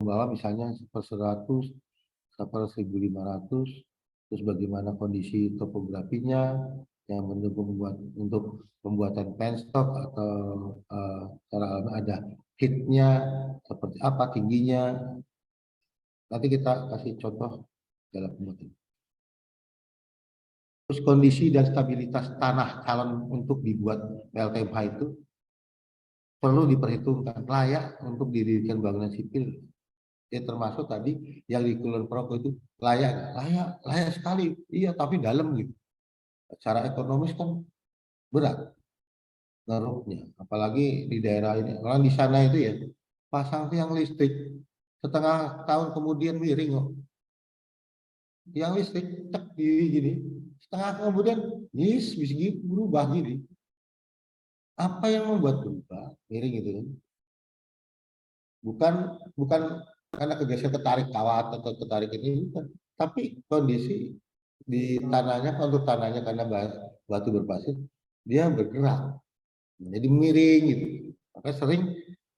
bawah misalnya 100, 1.500, terus bagaimana kondisi topografinya yang mendukung untuk pembuatan penstock atau secara alami ada hitnya seperti apa tingginya. Nanti kita kasih contoh dalam pembuatan. Terus kondisi dan stabilitas tanah calon untuk dibuat PLTMH itu perlu diperhitungkan layak untuk didirikan bangunan sipil. Ya termasuk tadi yang di Kulon Progo itu layak sekali. Iya, tapi dalam gitu. Secara ekonomis kan berat naruhnya. Apalagi di daerah ini. Orang di sana itu ya pasang tiang listrik setengah tahun kemudian miring kok. Tiang listrik cek gini, setengah kemudian bisa berubah gini. Apa yang membuat berubah miring gitu kan? Bukan karena kegeser ketarik kawat atau ketarik ini, bukan. Tapi kondisi di tanahnya, kontur tanahnya karena batu berpasir, dia bergerak, jadi miring gitu. Maka sering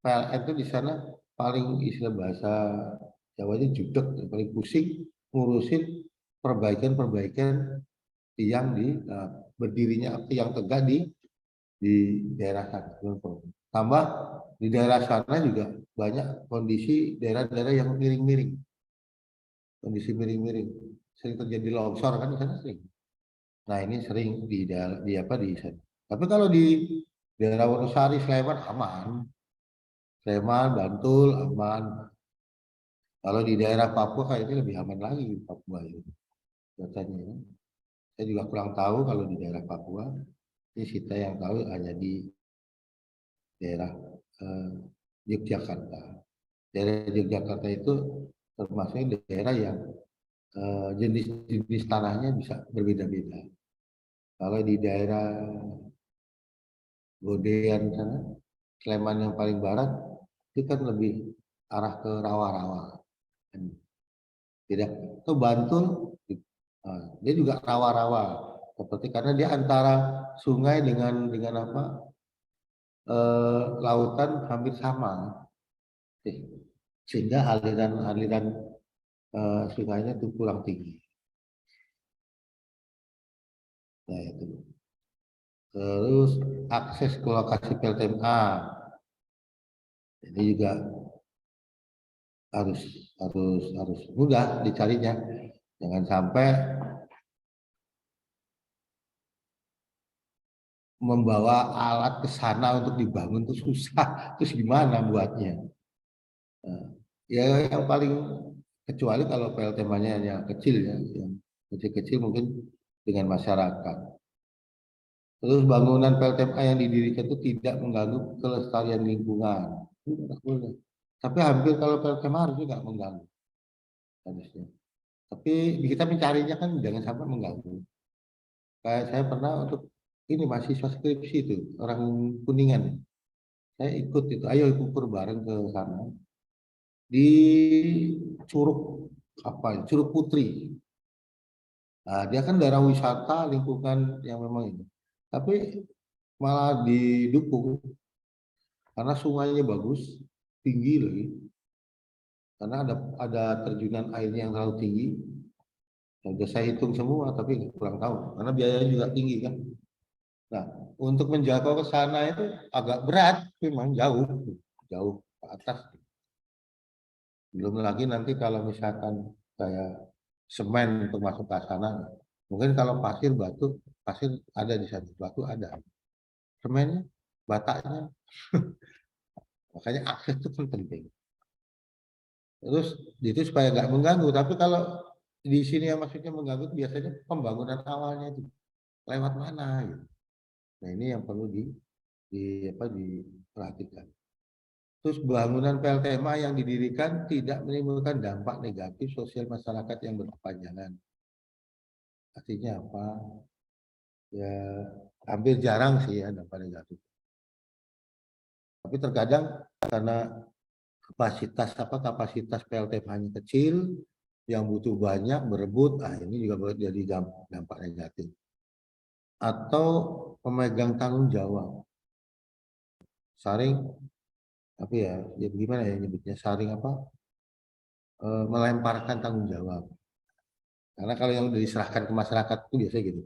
PLN itu di sana paling istilah bahasa Jawanya judek, paling pusing ngurusin perbaikan yang berdirinya yang tegak di daerah sana. Tambah di daerah sana juga banyak kondisi daerah-daerah yang miring-miring, kondisi miring-miring, sering terjadi longsor kan di sana sering. Nah ini sering di apa di sana. Tapi kalau di daerah Wonosari, Sleman aman, Sleman, Bantul aman. Kalau di daerah Papua kayaknya lebih aman lagi Papua itu katanya. Ya. Saya juga kurang tahu kalau di daerah Papua. Ini kita yang tahu hanya di daerah eh, Yogyakarta. Daerah Yogyakarta itu termasuk daerah yang jenis-jenis tanahnya bisa berbeda-beda. Kalau di daerah Godean sana, Sleman yang paling barat, itu kan lebih arah ke rawa-rawa. Tidak, itu Bantul, dia juga rawa-rawa. Seperti karena dia antara sungai dengan apa lautan hampir sama, sehingga aliran sungainya itu kurang tinggi. Nah itu. Terus akses ke lokasi PLTMA ini juga harus mudah dicarinya. Jangan sampai membawa alat ke sana untuk dibangun itu susah. Terus gimana buatnya? Nah, ya yang paling kecuali kalau PLTMA-nya yang kecil ya, yang kecil-kecil mungkin dengan masyarakat. Terus bangunan PLTMA yang didirikan itu tidak mengganggu kelestarian lingkungan. Itu tidak boleh. Tapi hampir kalau PLTMA harus juga mengganggu harusnya. Tapi kita mencarinya kan jangan sampai mengganggu. Kayak saya pernah untuk ini mahasiswa skripsi itu orang Kuningan. Saya ikut itu, ayo ukur bareng ke sana di Curug apa? Curug Putri. Nah, dia kan daerah wisata lingkungan yang memang ini. Tapi malah didukung karena sungainya bagus, tinggi lagi. Karena ada terjunan airnya yang terlalu tinggi. Sudah saya hitung semua, tapi kurang tahu. Karena biayanya juga tinggi kan. Nah, untuk menjangkau ke sana itu agak berat, memang jauh, jauh ke atas. Belum lagi nanti kalau misalkan kayak semen untuk masuk ke sana, mungkin kalau pasir ada di sana, batu ada. Semennya, batanya, makanya akses itu kan penting. Terus itu supaya nggak mengganggu. Tapi kalau di sini yang maksudnya mengganggu biasanya pembangunan awalnya itu lewat mana gitu. Nah ini yang perlu diperhatikan. Terus bangunan PLTMA yang didirikan tidak menimbulkan dampak negatif sosial masyarakat yang berkepanjangan. Artinya apa? Ya hampir jarang sih ya dampak negatif. Tapi terkadang karena kapasitas PLTMA-nya kecil, yang butuh banyak berebut, ini juga boleh jadi dampak negatif. Atau pemegang tanggung jawab. Saring, tapi ya gimana ya nyebutnya saring apa? melemparkan tanggung jawab. Karena kalau yang udah diserahkan ke masyarakat itu biasanya gitu.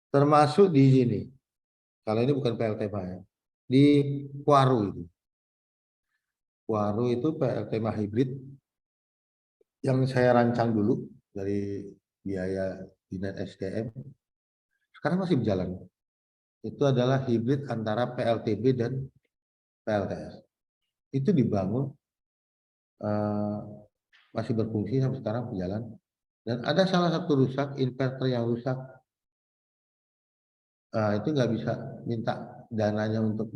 Termasuk di sini. Kalau ini bukan PLT Pak ya. Di Kuaru itu. Kuaru itu PLT hibrid yang saya rancang dulu dari biaya Dinas SDM. Sekarang masih berjalan. Itu adalah hibrid antara PLTB dan PLTS. Itu dibangun masih berfungsi sampai sekarang berjalan. Dan ada salah satu rusak, inverter yang rusak. Itu nggak bisa minta dananya untuk,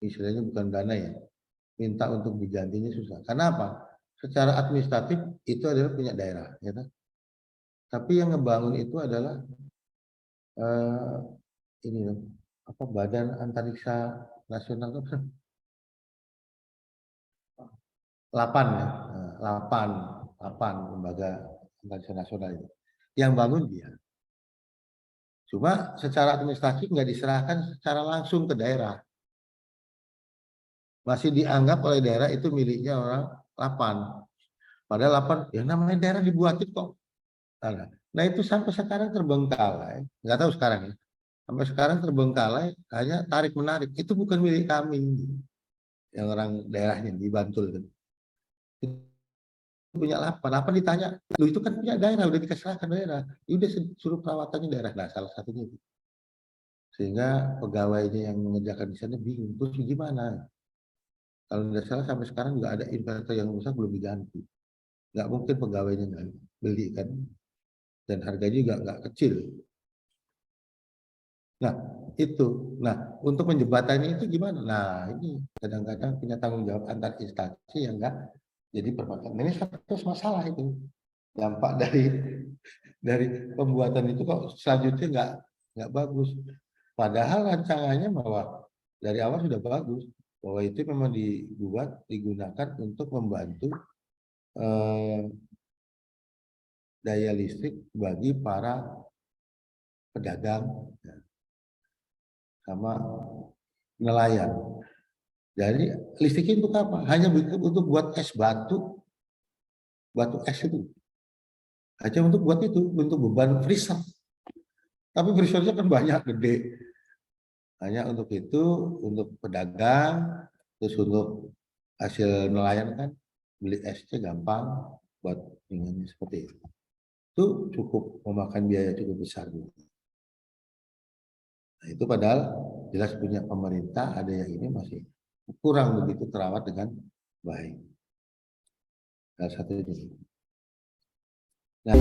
istilahnya bukan dana ya, minta untuk digantinya susah. Karena apa? Secara administratif itu adalah punya daerah, ya kan? Tapi yang ngebangun itu adalah ini apa, Badan Antariksa Nasional apa? 8 ya, 8 lembaga antariksa nasional itu. Yang bangun dia. Cuma secara administratif nggak diserahkan secara langsung ke daerah. Masih dianggap oleh daerah itu miliknya orang 8. Padahal 8, ya namanya daerah dibuatin kok. Nah itu sampai sekarang terbengkalai. Nggak tahu sekarang ya. Sampai sekarang terbengkalai, hanya tarik-menarik. Itu bukan milik kami. Yang orang daerahnya di Bantul. Itu punya 8. 8 ditanya, lu itu kan punya daerah, udah dikasihkan daerah. Ya udah suruh perawatannya daerah. Nah salah satunya itu. Sehingga pegawainya yang mengerjakan di sana bingung. Terus gimana? Kalau tidak salah sampai sekarang juga ada inverter yang rusak belum diganti. Nggak mungkin pegawainya nggak beli kan. Dan harganya juga nggak kecil. Nah, itu. Nah, untuk menjembatani itu gimana? Nah, ini kadang-kadang punya tanggung jawab antar instansi yang enggak jadi permasalahan. Ini satu masalah itu. Dampak dari pembuatan itu kok selanjutnya nggak bagus. Padahal rancangannya bahwa dari awal sudah bagus. Bahwa itu memang dibuat, digunakan untuk membantu daya listrik bagi para pedagang sama nelayan. Jadi listriknya untuk apa? Hanya untuk buat es batu es itu. Hanya untuk buat itu, untuk beban freezer. Tapi freezernya kan banyak, gede. Hanya untuk itu, untuk pedagang, terus untuk hasil nelayan kan, beli esnya gampang, buat inginnya seperti itu. Itu cukup memakan biaya cukup besar. Nah, itu padahal jelas punya pemerintah, ada yang ini masih kurang begitu terawat dengan baik. Salah satu itu. Nah,